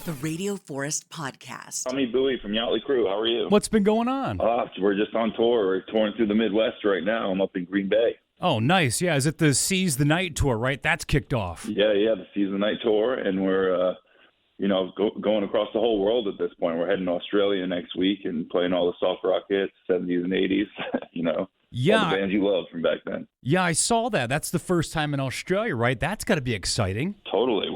the Radio Forest Podcast. Tommy Bouy from Yächtley Crëw. How are you? What's been going on? We're just on tour. We're touring through the Midwest right now. I'm up in Green Bay. Oh, nice. Yeah, is it the Seize the Night tour, right? That's kicked off. Yeah, the Season Night tour, and we're, going across the whole world at this point. We're heading to Australia next week and playing all the soft rock hits, 70s and 80s, Yeah. all the bands you loved from back then. Yeah, I saw that. That's the first time in Australia, right? That's got to be exciting. Totally.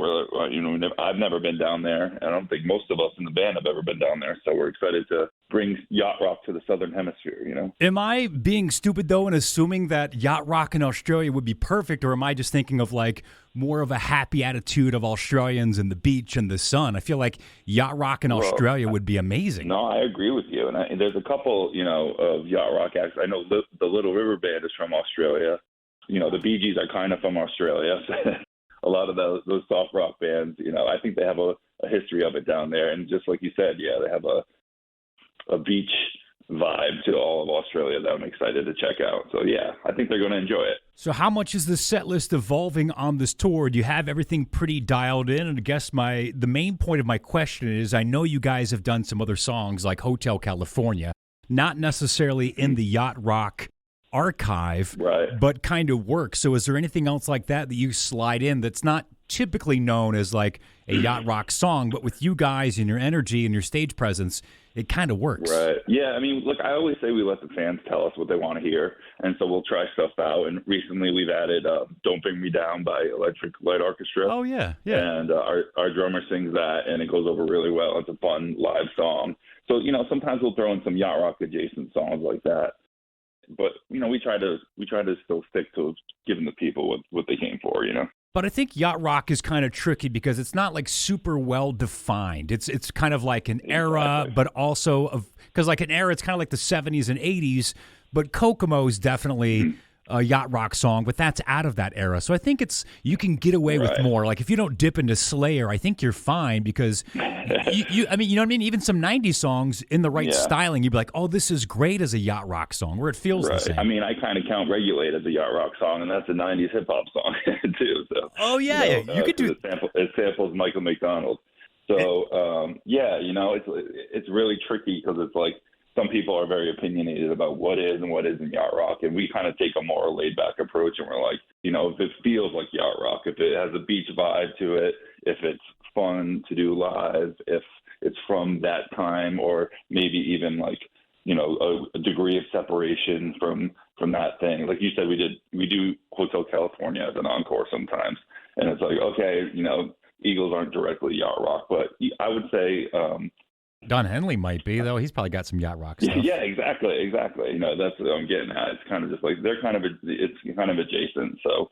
I've never been down there, and I don't think most of us in the band have ever been down there, so we're excited to bring Yacht Rock to the Southern Hemisphere, Am I being stupid, though, and assuming that Yacht Rock in Australia would be perfect, or am I just thinking of, more of a happy attitude of Australians and the beach and the sun? I feel like Yacht Rock in Australia would be amazing. No, I agree with you. And there's a couple, of Yacht Rock acts. I know the Little River Band is from Australia. The Bee Gees are kind of from Australia. A lot of those soft rock bands, I think they have a history of it down there. And just like you said, they have a beach vibe to all of Australia that I'm excited to check out. So, I think they're going to enjoy it. So how much is the set list evolving on this tour? Do you have everything pretty dialed in? And I guess the main point of my question is, I know you guys have done some other songs like Hotel California, not necessarily in the Yacht Rock archive, right, but kind of work. So is there anything else like that you slide in that's not typically known as like a Yacht Rock song, but with you guys and your energy and your stage presence, it kind of works? Right. Yeah, look, I always say we let the fans tell us what they want to hear, and so we'll try stuff out. And recently we've added Don't Bring Me Down by Electric Light Orchestra. Oh, yeah. And our drummer sings that, and it goes over really well. It's a fun live song. So, sometimes we'll throw in some Yacht Rock adjacent songs like that. But, we try to still stick to giving the people what they came for, But I think Yacht Rock is kind of tricky because it's not super well defined. It's kind of like an era, but also because like an era, it's kind of like the 70s and 80s. But Kokomo is definitely a Yacht Rock song, but that's out of that era. So I think you can get away with more. Like if you don't dip into Slayer, I think you're fine because you know what I mean? Even some 90s songs in the right styling, you'd be like, oh, this is great as a Yacht Rock song, where it feels the same. I kind of count Regulate as a Yacht Rock song, and that's a 90s hip hop song too. So, oh yeah, you could do it. Samples Michael McDonald. So it's really tricky because it's like some people are very opinionated about what is and what isn't Yacht Rock, and we kind of take a more laid-back approach, and we're like, if it feels like Yacht Rock, if it has a beach vibe to it, if it's fun to do live, if it's from that time, or maybe even a degree of separation from that thing. Like you said, we do Hotel California as an encore sometimes, and it's like, okay, Eagles aren't directly Yacht Rock, but I would say Don Henley might be, though. He's probably got some Yacht Rock stuff. Yeah, exactly. That's what I'm getting at. It's kind of just like it's kind of adjacent. So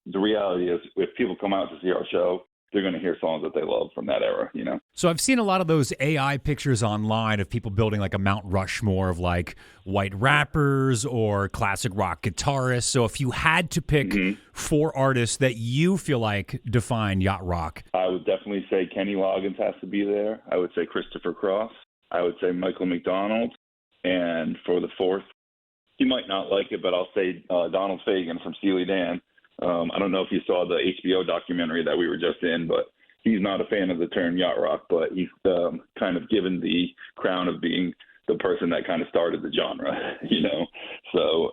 the reality is, if people come out to see our show, they're going to hear songs that they love from that era, So I've seen a lot of those AI pictures online of people building like a Mount Rushmore of like white rappers or classic rock guitarists. So if you had to pick 4 artists that you feel like define Yacht Rock, I would definitely say Kenny Loggins has to be there. I would say Christopher Cross. I would say Michael McDonald. And for the 4th, you might not like it, but I'll say Donald Fagen from Steely Dan. I don't know if you saw the HBO documentary that we were just in, but he's not a fan of the term Yacht Rock, but he's kind of given the crown of being the person that kind of started the genre, So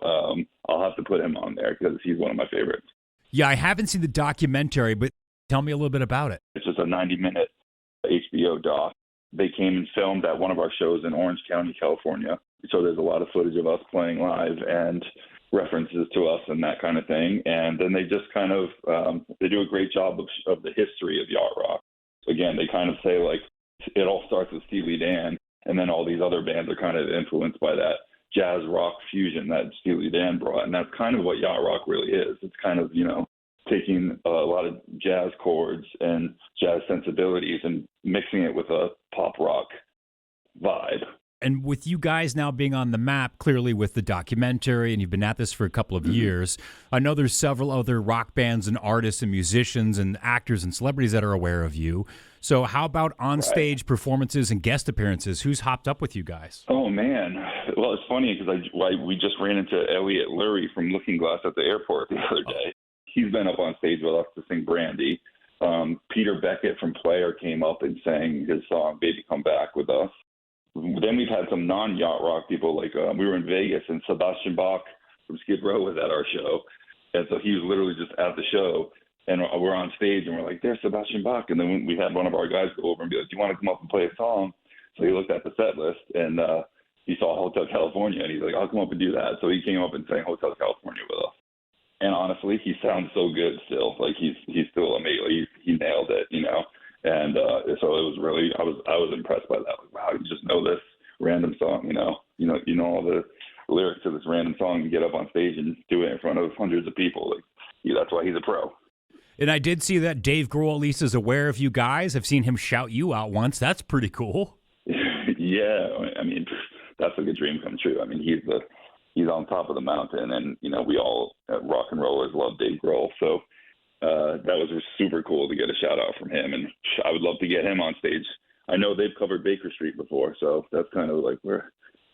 I'll have to put him on there because he's one of my favorites. Yeah, I haven't seen the documentary, but tell me a little bit about it. It's just a 90-minute HBO doc. They came and filmed at one of our shows in Orange County, California. So there's a lot of footage of us playing live and references to us and that kind of thing. And then they just kind of, they do a great job of the history of Yacht Rock. Again, they kind of say like, it all starts with Steely Dan, and then all these other bands are kind of influenced by that jazz rock fusion that Steely Dan brought. And that's kind of what Yacht Rock really is. It's kind of, taking a lot of jazz chords and jazz sensibilities and mixing it with a pop rock vibe. And with you guys now being on the map, clearly with the documentary, and you've been at this for a couple of years, I know there's several other rock bands and artists and musicians and actors and celebrities that are aware of you. So how about on-stage performances and guest appearances? Who's hopped up with you guys? Oh, man. Well, it's funny because we just ran into Elliot Lurie from Looking Glass at the airport the other day. He's been up on stage with us to sing Brandy. Peter Beckett from Player came up and sang his song "Baby Come Back" with us. Then we've had some non-Yacht Rock people, like we were in Vegas and Sebastian Bach from Skid Row was at our show. And so he was literally just at the show, and we're on stage, and we're like, there's Sebastian Bach. And then we had one of our guys go over and be like, do you want to come up and play a song? So he looked at the set list, and he saw Hotel California, and he's like, I'll come up and do that. So he came up and sang Hotel California with us. And honestly, he sounds so good still. Like he's still amazing. He nailed it, you know. And so it was really, I was impressed by that. Like, wow, you just know this random song, you know all the lyrics to this random song and get up on stage and do it in front of hundreds of people. Like, yeah, that's why he's a pro. And I did see that Dave Grohl at least is aware of you guys. I've seen him shout you out once. That's pretty cool. Yeah, I mean, that's like a dream come true. I mean, he's on top of the mountain, and you know, we all rock and rollers love Dave Grohl. So that was super cool to get a shout out from him, and I would love to get him on stage. I know they've covered Baker Street before, so that's kind of like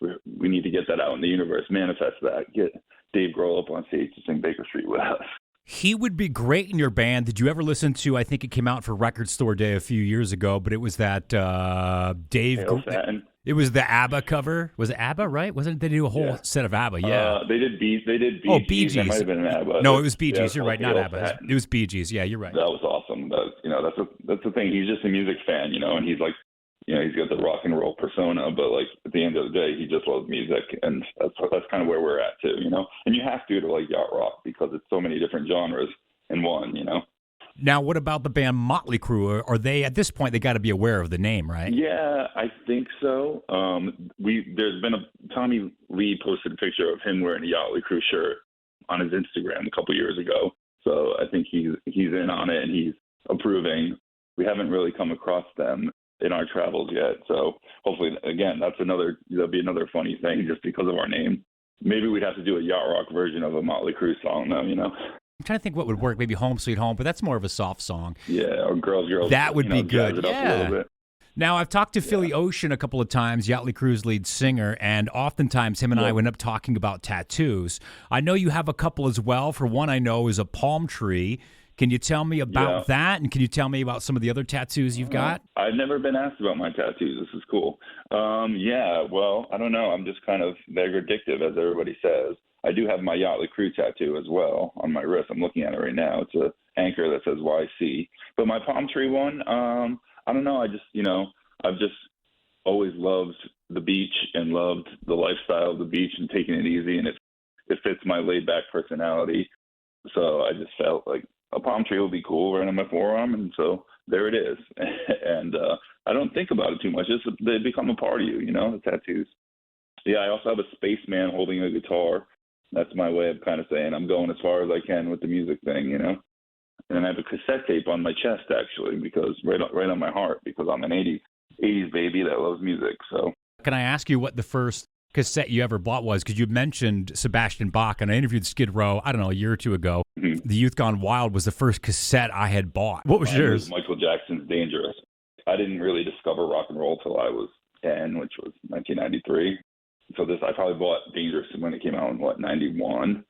we need to get that out in the universe, manifest that, get Dave Grohl up on stage to sing Baker Street with us. He would be great in your band. Did you ever listen to, I think it came out for Record Store Day a few years ago, but it was that Dave... It was the ABBA cover. Was it ABBA, right? Wasn't it? They do a whole set of ABBA, yeah. They did Bee Gees. Oh, Bee Gees. That might have been an ABBA. No, it was Bee Gees. You're right, not ABBA. It was Bee Gees. Yeah, you're right. That was awesome. That's the thing. He's just a music fan, you know, and he's like, you know, he's got the rock and roll persona, but like at the end of the day, he just loves music, and that's kind of where we're at too, you know. And you have to like Yacht Rock because it's so many different genres in one, you know. Now, what about the band Yächtley Crëw? Are they, at this point, they got to be aware of the name, right? Yeah, I think so. There's been Tommy Lee posted a picture of him wearing a Yächtley Crëw shirt on his Instagram a couple years ago. So I think he's in on it and he's approving. We haven't really come across them in our travels yet. So hopefully, again, that'll be another funny thing just because of our name. Maybe we'd have to do a Yacht Rock version of a Yächtley Crëw song though, you know. I'm trying to think what would work. Maybe Home Sweet Home, but that's more of a soft song. Yeah, or Girls. That would be good. Yeah. Now, I've talked to Philly Ocean a couple of times, Yächtley Crëw's lead singer, and oftentimes him and I went up talking about tattoos. I know you have a couple as well. For one, I know is a palm tree. Can you tell me about that? And can you tell me about some of the other tattoos you've got? I've never been asked about my tattoos. This is cool. Well, I don't know. I'm just kind of, they're addictive, as everybody says. I do have my Yächtley Crëw tattoo as well on my wrist. I'm looking at it right now. It's an anchor that says YC. But my palm tree one, I don't know. I've just always loved the beach and loved the lifestyle of the beach and taking it easy. And it fits my laid back personality. So I just felt like a palm tree would be cool right on my forearm. And so there it is. And I don't think about it too much. They become a part of you, you know, the tattoos. Yeah, I also have a spaceman holding a guitar. That's my way of kind of saying I'm going as far as I can with the music thing, you know. And I have a cassette tape on my chest, actually, because right on my heart, because I'm an 80s baby that loves music. So, can I ask you what the first cassette you ever bought was? Because you mentioned Sebastian Bach, and I interviewed Skid Row, I don't know, a year or two ago. Mm-hmm. The Youth Gone Wild was the first cassette I had bought. What was yours? It was Michael Jackson's Dangerous. I didn't really discover rock and roll till I was 10, which was 1993. So I probably bought Dangerous when it came out in, 91?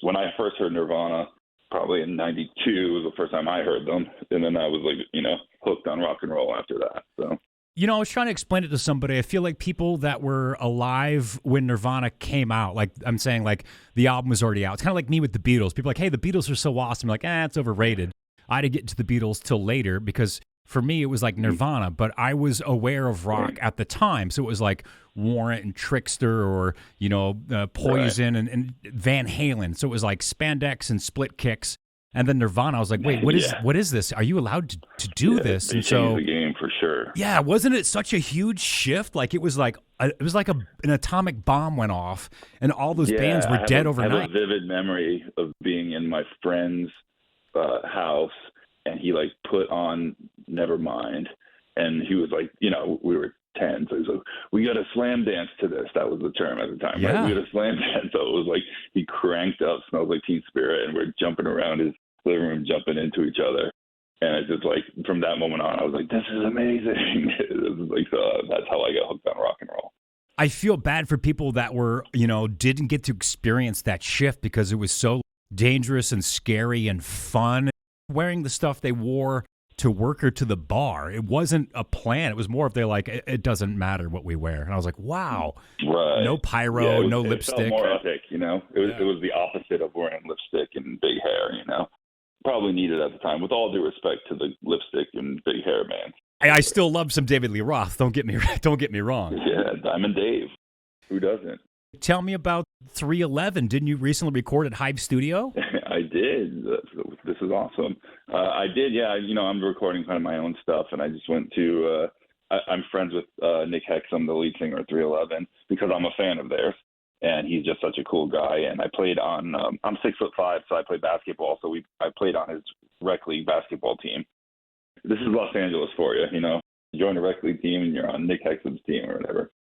When I first heard Nirvana, probably in 92 was the first time I heard them. And then I was like, you know, hooked on rock and roll after that. So, you know, I was trying to explain it to somebody. I feel like people that were alive when Nirvana came out, like I'm saying, like the album was already out. It's kind of like me with the Beatles. People are like, hey, the Beatles are so awesome. I'm like, it's overrated. I didn't get to the Beatles till later because for me, it was like Nirvana, but I was aware of rock at the time. So it was like Warrant and Trickster or, you know, Poison and Van Halen. So it was like Spandex and Split Kicks. And then Nirvana, I was like, wait, what is this? Are you allowed to do this? They changed the game for sure. Yeah, wasn't it such a huge shift? Like it was like an atomic bomb went off and all those bands were dead overnight. I have a vivid memory of being in my friend's house. And he put on Nevermind, and he was like, you know, we were 10, so he's like, we got a slam dance to this. That was the term at the time, right? We got a slam dance. So it was like he cranked up Smells Like Teen Spirit, and we're jumping around his living room, jumping into each other. And it's just like from that moment on, I was like, this is amazing. It was like that's how I got hooked on rock and roll. I feel bad for people that were, you know, didn't get to experience that shift because it was so dangerous and scary and fun. Wearing the stuff they wore to work her to the bar. It wasn't a plan. It was more of they're like, it doesn't matter what we wear. And I was like, wow. Right. No pyro, Yeah, no it lipstick. felt more authentic, you know. It was the opposite of wearing lipstick and big hair, you know. Probably needed at the time, with all due respect to the lipstick and big hair man. I still love some David Lee Roth. Don't get me wrong. Yeah, Diamond Dave. Who doesn't? Tell me about 311. Didn't you recently record at Hype Studio? I did. This is awesome. I did, yeah. You know, I'm recording kind of my own stuff, and I just went to. I'm friends with Nick Hexum, the lead singer of 311, because I'm a fan of theirs, and he's just such a cool guy. And I played on. I'm 6'5", so I play basketball. So I played on his rec league basketball team. This is Los Angeles for you, you know. You join a rec league team, and you're on Nick Hexum's team or whatever.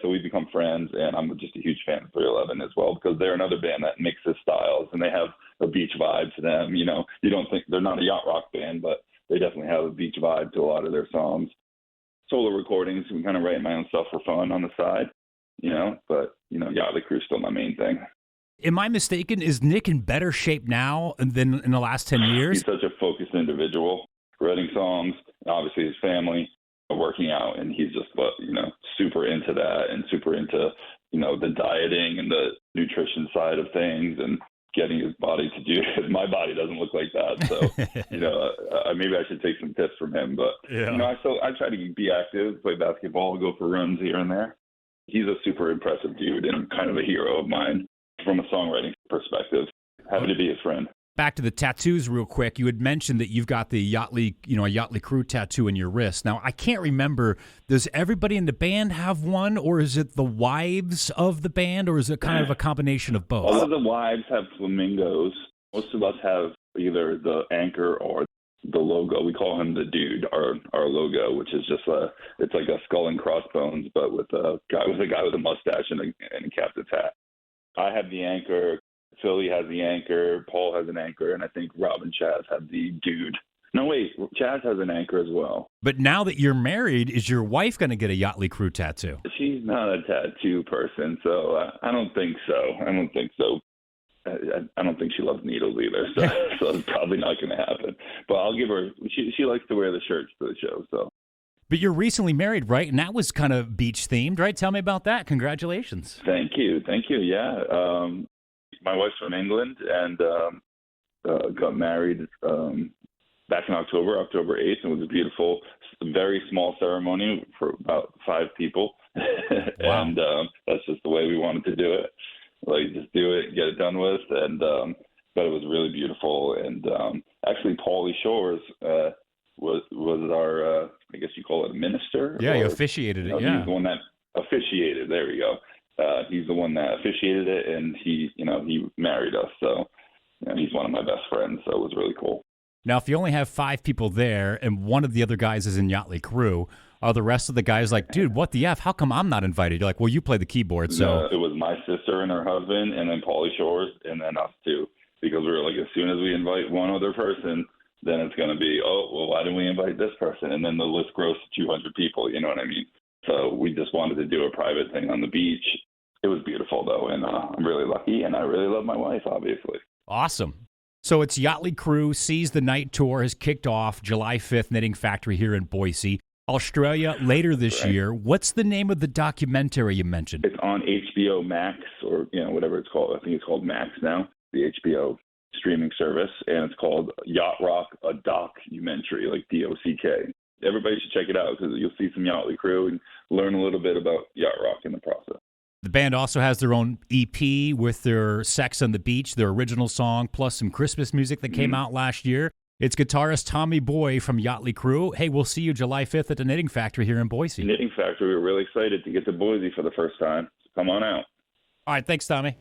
So we become friends, and I'm just a huge fan of 311 as well, because they're another band that mixes styles, and they have a beach vibe to them. You know, you don't think they're not a yacht rock band, but they definitely have a beach vibe to a lot of their songs. Solo recordings, we kind of write my own stuff for fun on the side, you know, but, you know, Yächtley Crëw is still my main thing. Am I mistaken? Is Nick in better shape now than in the last 10 years? He's such a focused individual, writing songs, and obviously his family, working out, and he's just, you know, super into that and super into, you know, the dieting and the nutrition side of things and getting his body to do it. My body doesn't look like that, so you know, maybe I should take some tips from him. But you know, I try to be active, play basketball, go for runs here and there. He's a super impressive dude and kind of a hero of mine from a songwriting perspective. Happy to be his friend. Back to the tattoos real quick. You had mentioned that you've got the Yächtley, a Yächtley Crëw tattoo in your wrist. Now, I can't remember, does everybody in the band have one, or is it the wives of the band, or is it kind of a combination of both? All of the wives have flamingos. Most of us have either the anchor or the logo. We call him the dude, our logo, which is just it's like a skull and crossbones, but with a guy with a mustache and a captain's hat. I have the anchor. Philly has the anchor, Paul has an anchor, and I think Rob and Chaz have the dude. No, wait, Chaz has an anchor as well. But now that you're married, is your wife going to get a Yächtley Crëw tattoo? She's not a tattoo person, so I don't think so. I don't think she loves needles either, so it's probably not going to happen. But I'll give her, she likes to wear the shirts to the show, so. But you're recently married, right? And that was kind of beach-themed, right? Tell me about that. Congratulations. Thank you, yeah. My wife's from England and got married back in October 8th, and it was a beautiful, very small ceremony for about 5 people. Wow. And that's just the way we wanted to do it. Like, just do it, get it done with, and but it was really beautiful. And actually, Pauly Shores was our, I guess you call it a minister? Yeah, he officiated it, He's the one that officiated, there we go. He's the one that officiated it, and he married us. So, he's one of my best friends. So it was really cool. Now, if you only have 5 people there, and one of the other guys is in Yächtley Crëw, are the rest of the guys like, dude, what the F? How come I'm not invited? You're like, well, you play the keyboard, so. No, it was my sister and her husband, and then Pauly Shores, and then us too. Because we were like, as soon as we invite one other person, then it's going to be, oh, well, why didn't we invite this person? And then the list grows to 200 people. You know what I mean? So we just wanted to do a private thing on the beach. It was beautiful, though, and I'm really lucky, and I really love my wife, obviously. Awesome. So it's Yächtley Crëw, Seize the Night Tour has kicked off July 5th, Knitting Factory here in Boise. Australia later this year. What's the name of the documentary you mentioned? It's on HBO Max, or whatever it's called. I think it's called Max now, the HBO streaming service, and it's called Yacht Rock, a documentary, like DOCK. Everybody should check it out because you'll see some Yächtley Crëw and learn a little bit about yacht rock in the process. The band also has their own EP with their Sex on the Beach, their original song, plus some Christmas music that came out last year. It's guitarist Tommy Bouy from Yächtley Crëw. Hey, we'll see you July 5th at the Knitting Factory here in Boise. Knitting Factory, we're really excited to get to Boise for the first time. So come on out. All right, thanks, Tommy.